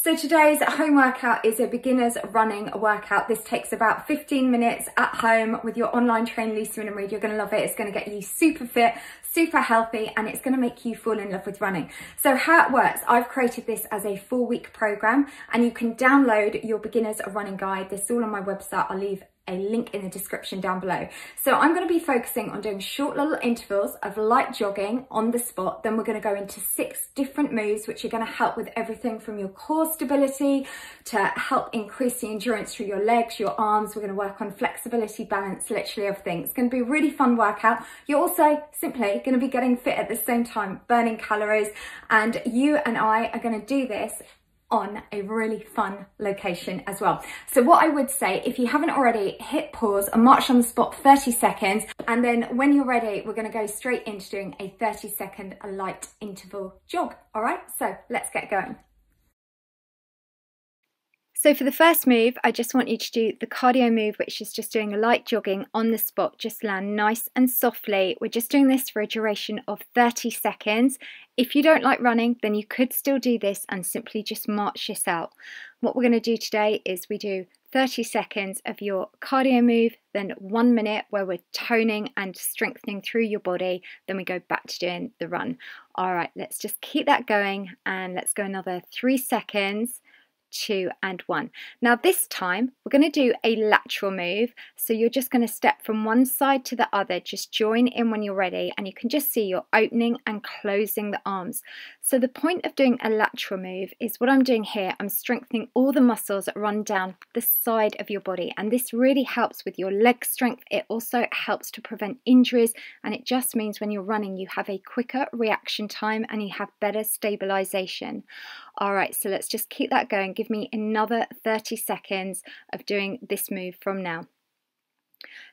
So today's home workout is a beginner's running workout. This takes about 15 minutes at home with your online trainer, Wyndham-Read. You're going to love it. It's going to get you super fit, super healthy, and it's going to make you fall in love with running. So how it works, I've created this as a 4-week program, and you can download your beginner's running guide. This is all on my website. I'll leave a link in the description down below. So I'm going to be focusing on doing short little intervals of light jogging on the spot. Then we're going to go into 6 different moves which are going to help with everything from your core stability to help increase the endurance through your legs, your arms. We're going to work on flexibility, balance, literally everything. It's going to be a really fun workout. You're also simply going to be getting fit at the same time, burning calories, and you and I are going to do this on a really fun location as well. So what I would say, if you haven't already, hit pause and march on the spot 30 seconds. And then when you're ready, we're gonna go straight into doing a 30-second light interval jog. All right, so let's get going. So for the first move, I just want you to do the cardio move, which is just doing a light jogging on the spot. Just land nice and softly. We're just doing this for a duration of 30 seconds. If you don't like running, then you could still do this and simply just march this out. What we're going to do today is we do 30 seconds of your cardio move, then 1 minute where we're toning and strengthening through your body. Then we go back to doing the run. All right, let's just keep that going, and let's go another 3 seconds. 2 and 1. Now this time we're going to do a lateral move, so you're just going to step from one side to the other. Just join in when you're ready, and you can just see you're opening and closing the arms. So the point of doing a lateral move is what I'm doing here. I'm strengthening all the muscles that run down the side of your body, and this really helps with your leg strength. It also helps to prevent injuries, and it just means when you're running you have a quicker reaction time and you have better stabilization. All right, so let's just keep that going. Give me another 30 seconds of doing this move from now.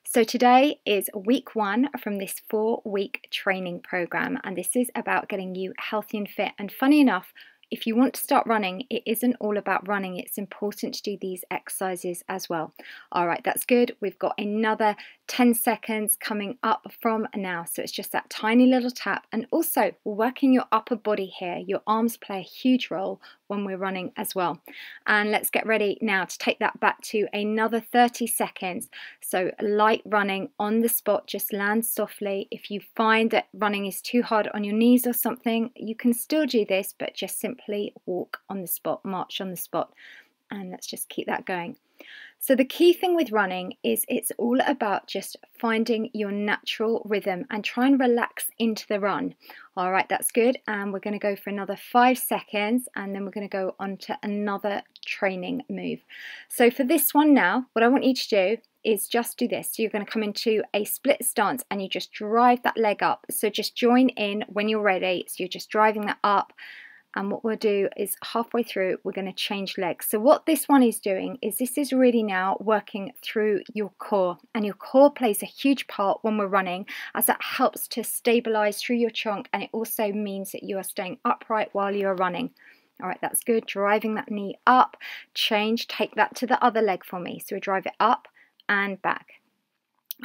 So today is week 1 from this 4-week training program, and this is about getting you healthy and fit. And funny enough, if you want to start running, it isn't all about running. It's important to do these exercises as well. All right, that's good. We've got another 10 seconds coming up from now. So it's just that tiny little tap. And also, we're working your upper body here. Your arms play a huge role when we're running as well. And let's get ready now to take that back to another 30 seconds. So light running on the spot, just land softly. If you find that running is too hard on your knees or something, you can still do this, but just simply walk on the spot, march on the spot. And let's just keep that going. So the key thing with running is it's all about just finding your natural rhythm and try and relax into the run. All right, that's good. And we're going to go for another 5 seconds, and then we're going to go on to another training move. So for this one now, what I want you to do is just do this. So you're going to come into a split stance and you just drive that leg up. So just join in when you're ready. So you're just driving that up. And what we'll do is halfway through, we're going to change legs. So what this one is doing is this is really now working through your core. And your core plays a huge part when we're running, as that helps to stabilize through your trunk. And it also means that you are staying upright while you're running. All right, that's good. Driving that knee up, change, take that to the other leg for me. So we drive it up and back.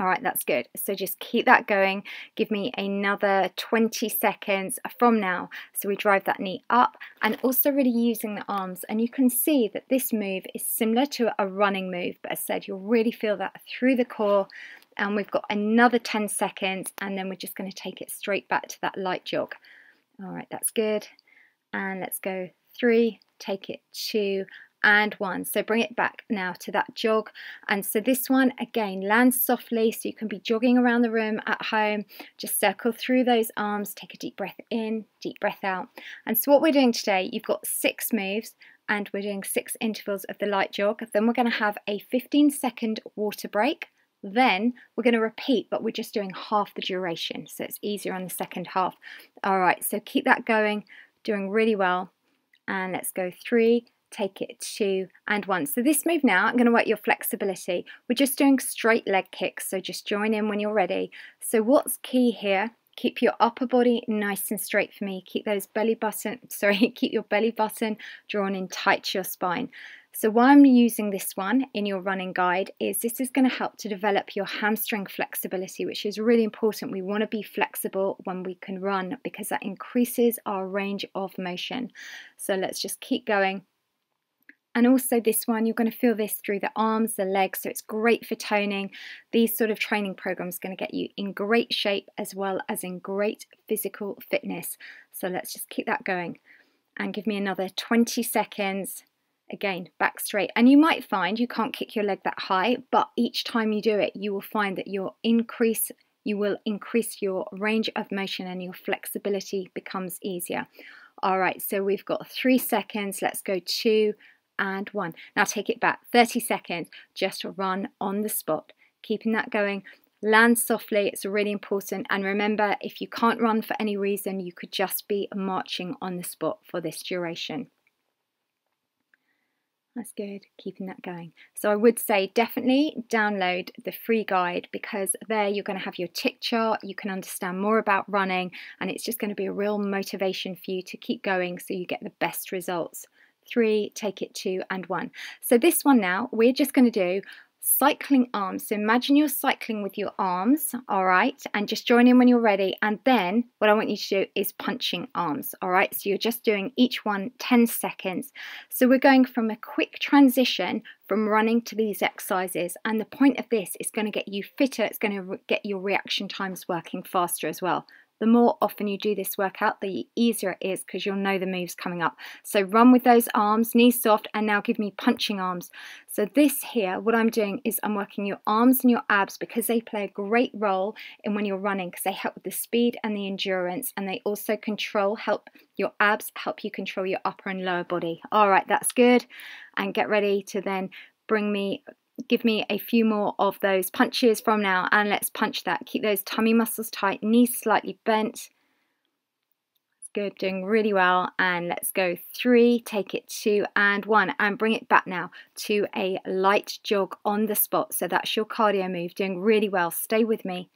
All right, that's good. So just keep that going. Give me another 20 seconds from now. So we drive that knee up and also really using the arms. And you can see that this move is similar to a running move, but as I said, you'll really feel that through the core. And we've got another 10 seconds, and then we're just going to take it straight back to that light jog. All right, that's good. And let's go 3, take it 2, and 1. So bring it back now to that jog. And so this one again lands softly, so you can be jogging around the room at home. Just circle through those arms, take a deep breath in, deep breath out. And so what we're doing today, you've got 6 moves, and we're doing 6 intervals of the light jog. Then we're going to have a 15-second water break. Then we're going to repeat, but we're just doing half the duration, so it's easier on the second half. All right, so keep that going, doing really well. And let's go 3, take it 2, and 1. So this move now, I'm going to work your flexibility. We're just doing straight leg kicks, so just join in when you're ready. So what's key here? Keep your upper body nice and straight for me. Keep those keep your belly button drawn in tight to your spine. So why I'm using this one in your running guide is this is going to help to develop your hamstring flexibility, which is really important. We want to be flexible when we can run because that increases our range of motion. So let's just keep going. And also this one, you're going to feel this through the arms, the legs, so it's great for toning. These sort of training programs are going to get you in great shape as well as in great physical fitness. So let's just keep that going and give me another 20 seconds. Again, back straight. And you might find you can't kick your leg that high, but each time you do it, you will find that you will increase your range of motion and your flexibility becomes easier. All right, so we've got 3 seconds. Let's go 2 and 1. Now take it back, 30 seconds, just run on the spot. Keeping that going, land softly, it's really important. And remember, if you can't run for any reason, you could just be marching on the spot for this duration. That's good, keeping that going. So I would say definitely download the free guide, because there you're going to have your tick chart, you can understand more about running, and it's just going to be a real motivation for you to keep going so you get the best results. 3, take it 2 and 1. So this one now, we're just going to do cycling arms. So imagine you're cycling with your arms, all right, and just join in when you're ready. And then what I want you to do is punching arms, all right. So you're just doing each one 10 seconds. So we're going from a quick transition from running to these exercises, and the point of this is going to get you fitter. It's going to get your reaction times working faster as well. The more often you do this workout, the easier it is, because you'll know the moves coming up. So run with those arms, knees soft, and now give me punching arms. So this here, what I'm doing is I'm working your arms and your abs, because they play a great role in when you're running, because they help with the speed and the endurance, and they also help your abs, help you control your upper and lower body. All right, that's good. And get ready to then give me a few more of those punches from now, and let's punch that. Keep those tummy muscles tight, knees slightly bent. Good, doing really well. And let's go 3, take it 2 and 1, and bring it back now to a light jog on the spot. So that's your cardio move, doing really well. Stay with me.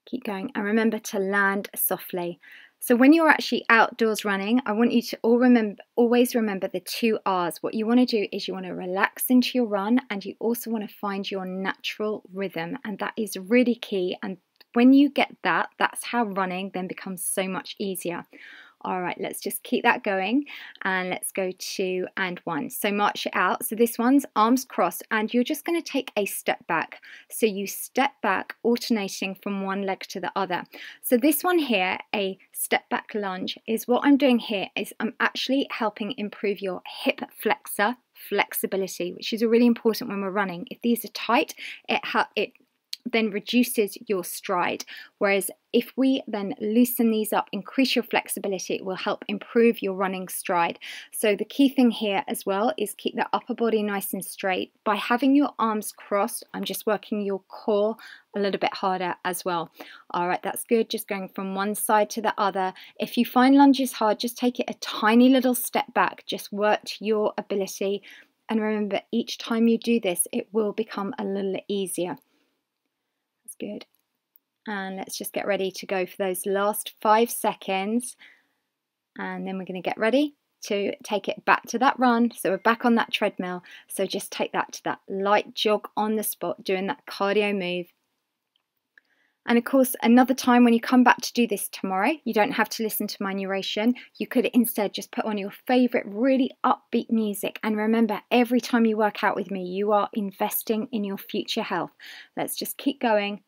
Keep going, and remember to land softly. So when you're actually outdoors running, I want you to always remember the 2 R's. What you want to do is you want to relax into your run, and you also want to find your natural rhythm, and that is really key. And when you get that, that's how running then becomes so much easier. All right, let's just keep that going, and let's go 2 and 1. So march it out. So this one's arms crossed, and you're just going to take a step back. So you step back, alternating from one leg to the other. So this one here, a step back lunge, is what I'm doing here is I'm actually helping improve your hip flexor flexibility, which is really important when we're running. If these are tight, it then reduces your stride, whereas if we then loosen these up, increase your flexibility, it will help improve your running stride. So the key thing here as well is keep the upper body nice and straight. By having your arms crossed, I'm just working your core a little bit harder as well. All right, that's good. Just going from one side to the other. If you find lunges hard, just take it a tiny little step back. Just work to your ability, and remember, each time you do this, it will become a little easier. Good. And let's just get ready to go for those last 5 seconds, and then we're going to get ready to take it back to that run. So we're back on that treadmill, so just take that to that light jog on the spot, doing that cardio move. And of course, another time when you come back to do this tomorrow, you don't have to listen to my narration. You could instead just put on your favorite really upbeat music. And remember, every time you work out with me, you are investing in your future health. Let's just keep going,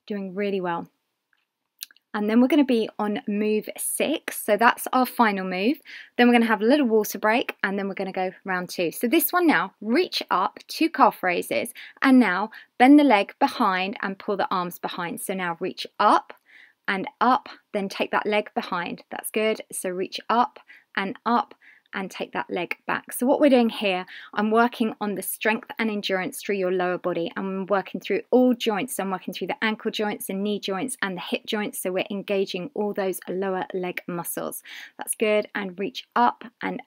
doing really well. And then we're going to be on move 6. So that's our final move. Then we're going to have a little water break, and then we're going to go round 2. So this one now, reach up, 2 calf raises, and now bend the leg behind and pull the arms behind. So now reach up, then take that leg behind. That's good. So reach up, and take that leg back. So what we're doing here, I'm working on the strength and endurance through your lower body. I'm working through all joints. I'm working through the ankle joints, the knee joints, and the hip joints. So we're engaging all those lower leg muscles. That's good. And reach up, and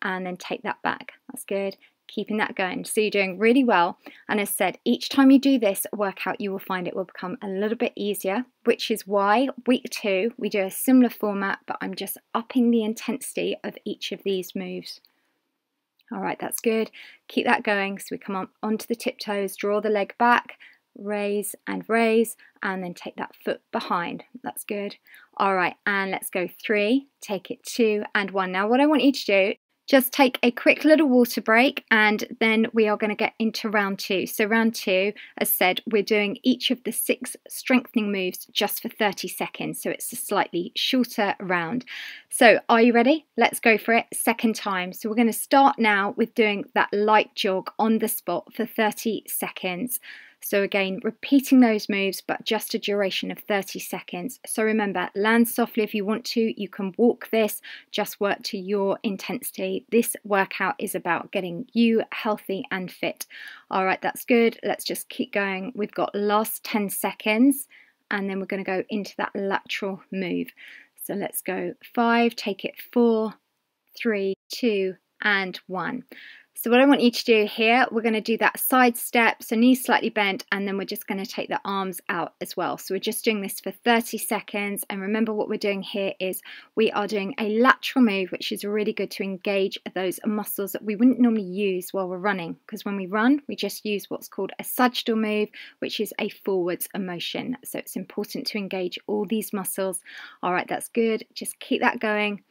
then take that back. That's good. Keeping that going. So you're doing really well. And as said, each time you do this workout, you will find it will become a little bit easier, which is why week 2, we do a similar format, but I'm just upping the intensity of each of these moves. All right, that's good. Keep that going. So we come on onto the tiptoes, draw the leg back, raise, and then take that foot behind. That's good. All right, and let's go 3, take it 2 and 1. Now what I want you to do, Just take a quick little water break and then we are going to get into round 2. So round 2, as said, we're doing each of the 6 strengthening moves just for 30 seconds. So it's a slightly shorter round. So are you ready? Let's go for it. Second time. So we're going to start now with doing that light jog on the spot for 30 seconds. So again, repeating those moves, but just a duration of 30 seconds. So remember, land softly if you want to. You can walk this, just work to your intensity. This workout is about getting you healthy and fit. All right, that's good. Let's just keep going. We've got last 10 seconds, and then we're going to go into that lateral move. So let's go 5, take it 4, 3, 2, and 1. So what I want you to do here, we're going to do that side step, so knees slightly bent, and then we're just going to take the arms out as well. So we're just doing this for 30 seconds, and remember what we're doing here is we are doing a lateral move, which is really good to engage those muscles that we wouldn't normally use while we're running, because when we run, we just use what's called a sagittal move, which is a forwards motion. So it's important to engage all these muscles. All right, that's good. Just keep that going,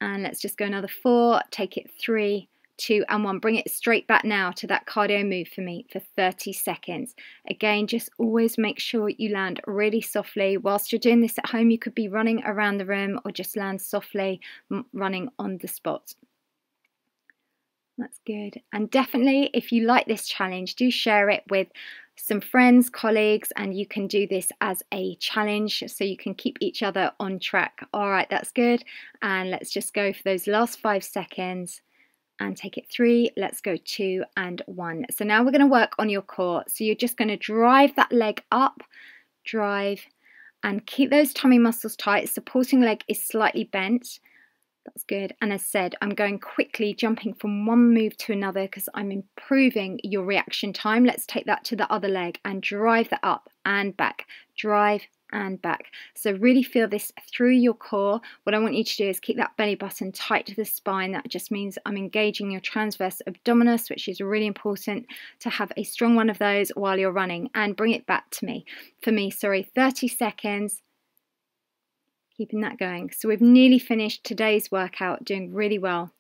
and let's just go another 4, take it 3, 2 and 1. Bring it straight back now to that cardio move for me for 30 seconds. Again, just always make sure you land really softly. Whilst you're doing this at home, you could be running around the room or just land softly running on the spot. That's good. And definitely, if you like this challenge, do share it with some friends, colleagues, and you can do this as a challenge so you can keep each other on track. All right, that's good. And let's just go for those last 5 seconds. And take it 3, let's go 2 and 1. So now we're going to work on your core. So you're just going to drive that leg up, drive, and keep those tummy muscles tight. Supporting leg is slightly bent. That's good. And as said, I'm going quickly, jumping from one move to another because I'm improving your reaction time. Let's take that to the other leg and drive that up and back. Drive and back. So really feel this through your core. What I want you to do is keep that belly button tight to the spine. That just means I'm engaging your transverse abdominis, which is really important to have a strong one of those while you're running, and bring it back to me. For me, 30 seconds. Keeping that going. So we've nearly finished today's workout, doing really well.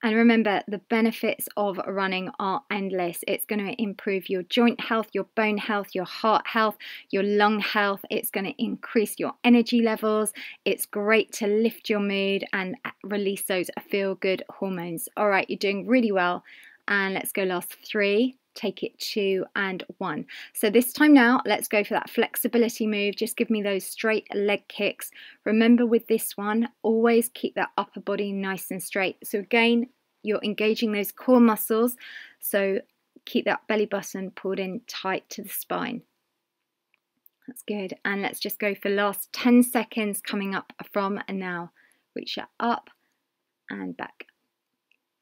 And remember, the benefits of running are endless. It's going to improve your joint health, your bone health, your heart health, your lung health. It's going to increase your energy levels. It's great to lift your mood and release those feel-good hormones. All right, you're doing really well. And let's go last 3. Take it 2 and 1. So this time now, let's go for that flexibility move. Just give me those straight leg kicks. Remember with this one, always keep that upper body nice and straight. So again, you're engaging those core muscles. So keep that belly button pulled in tight to the spine. That's good. And let's just go for last 10 seconds coming up from and now. Reach it up and back.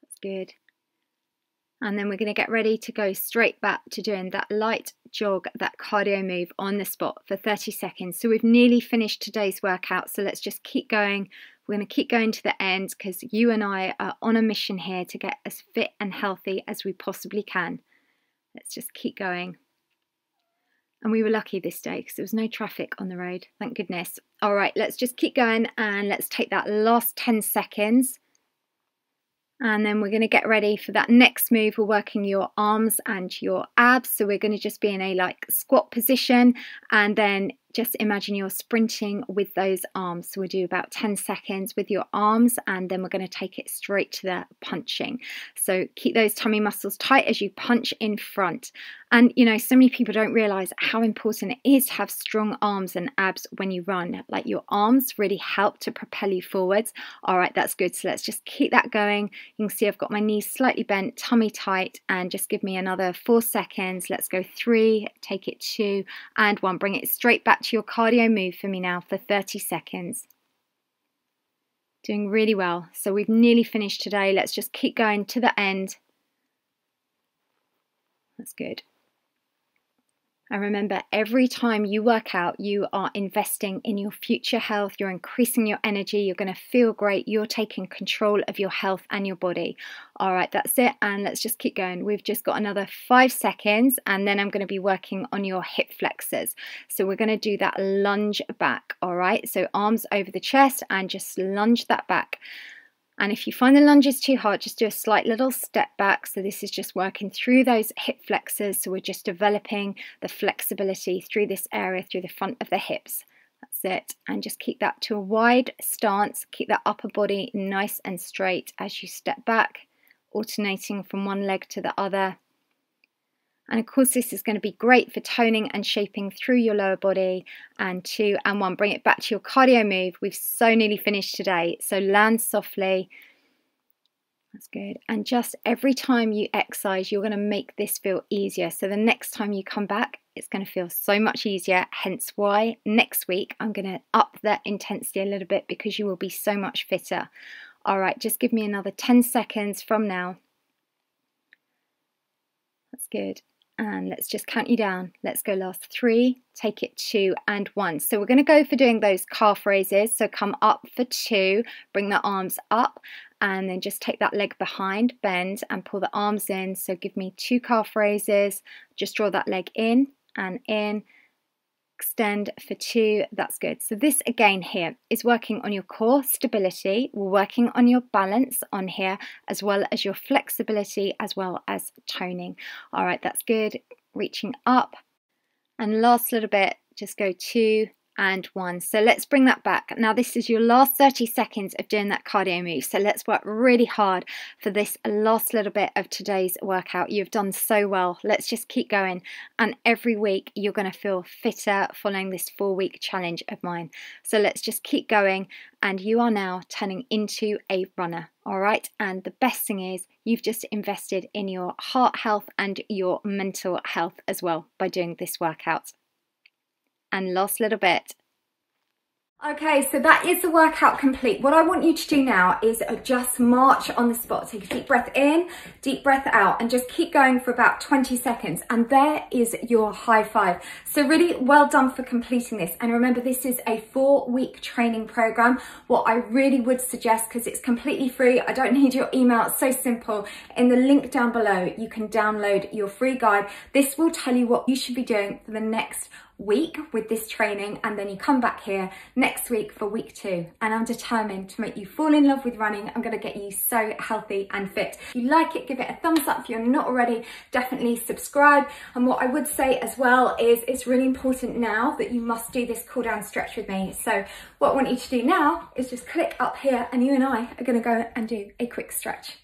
That's good. And then we're going to get ready to go straight back to doing that light jog, that cardio move on the spot for 30 seconds. So we've nearly finished today's workout. So let's just keep going. We're going to keep going to the end because you and I are on a mission here to get as fit and healthy as we possibly can. Let's just keep going. And we were lucky this day because there was no traffic on the road. Thank goodness. All right, let's just keep going and let's take that last 10 seconds. And then we're going to get ready for that next move. We're working your arms and your abs. So we're going to just be in a like squat position, and then just imagine you're sprinting with those arms. So we'll do about 10 seconds with your arms, and then we're going to take it straight to the punching. So keep those tummy muscles tight as you punch in front. And you know, so many people don't realize how important it is to have strong arms and abs when you run. Like your arms really help to propel you forwards. All right, that's good. So let's just keep that going. You can see I've got my knees slightly bent, tummy tight, and just give me another 4 seconds. Let's go 3, take it 2 and 1. Bring it straight back to your cardio move for me now for 30 seconds. Doing really well. So we've nearly finished today. Let's just keep going to the end. That's good. And remember, every time you work out, you are investing in your future health. You're increasing your energy. You're going to feel great. You're taking control of your health and your body. All right, that's it. And let's just keep going. We've just got another 5 seconds, and then I'm going to be working on your hip flexors. So we're going to do that lunge back. All right, so arms over the chest and just lunge that back. And if you find the lunges too hard, just do a slight little step back. So this is just working through those hip flexors. So we're just developing the flexibility through this area, through the front of the hips. That's it. And just keep that to a wide stance. Keep that upper body nice and straight as you step back, alternating from one leg to the other. And of course, this is going to be great for toning and shaping through your lower body. And 2 and 1, bring it back to your cardio move. We've so nearly finished today. So land softly. That's good. And just every time you exercise, you're going to make this feel easier. So the next time you come back, it's going to feel so much easier. Hence why next week, I'm going to up that intensity a little bit because you will be so much fitter. All right, just give me another 10 seconds from now. That's good. And let's just count you down. Let's go last 3, take it 2 and 1. So we're going to go for doing those calf raises. So come up for 2, bring the arms up, and then just take that leg behind, bend and pull the arms in. So give me 2 calf raises. Just draw that leg in and in. Extend for 2, that's good. So this again here is working on your core stability, we're working on your balance on here, as well as your flexibility, as well as toning. All right, that's good. Reaching up. And last little bit, just go 2 and 1. So let's bring that back. Now this is your last 30 seconds of doing that cardio move. So let's work really hard for this last little bit of today's workout. You've done so well. Let's just keep going. And every week you're going to feel fitter following this 4-week challenge of mine. So let's just keep going. And you are now turning into a runner. All right. And the best thing is you've just invested in your heart health and your mental health as well by doing this workout. And last little bit. Okay, so that is the workout complete. What I want you to do now is just march on the spot. Take a deep breath in, deep breath out, and just keep going for about 20 seconds. And there is your high five. So really well done for completing this. And remember, this is a 4-week training program. What I really would suggest, because it's completely free, I don't need your email, it's so simple. In the link down below, you can download your free guide. This will tell you what you should be doing for the next week with this training, and then you come back here next week for week 2, and I'm determined to make you fall in love with running. I'm going to get you so healthy and fit. If you like it, give it a thumbs up. If you're not already, definitely subscribe. And what I would say as well is it's really important now that you must do this cool down stretch with me. So what I want you to do now is just click up here, and you and I are going to go and do a quick stretch.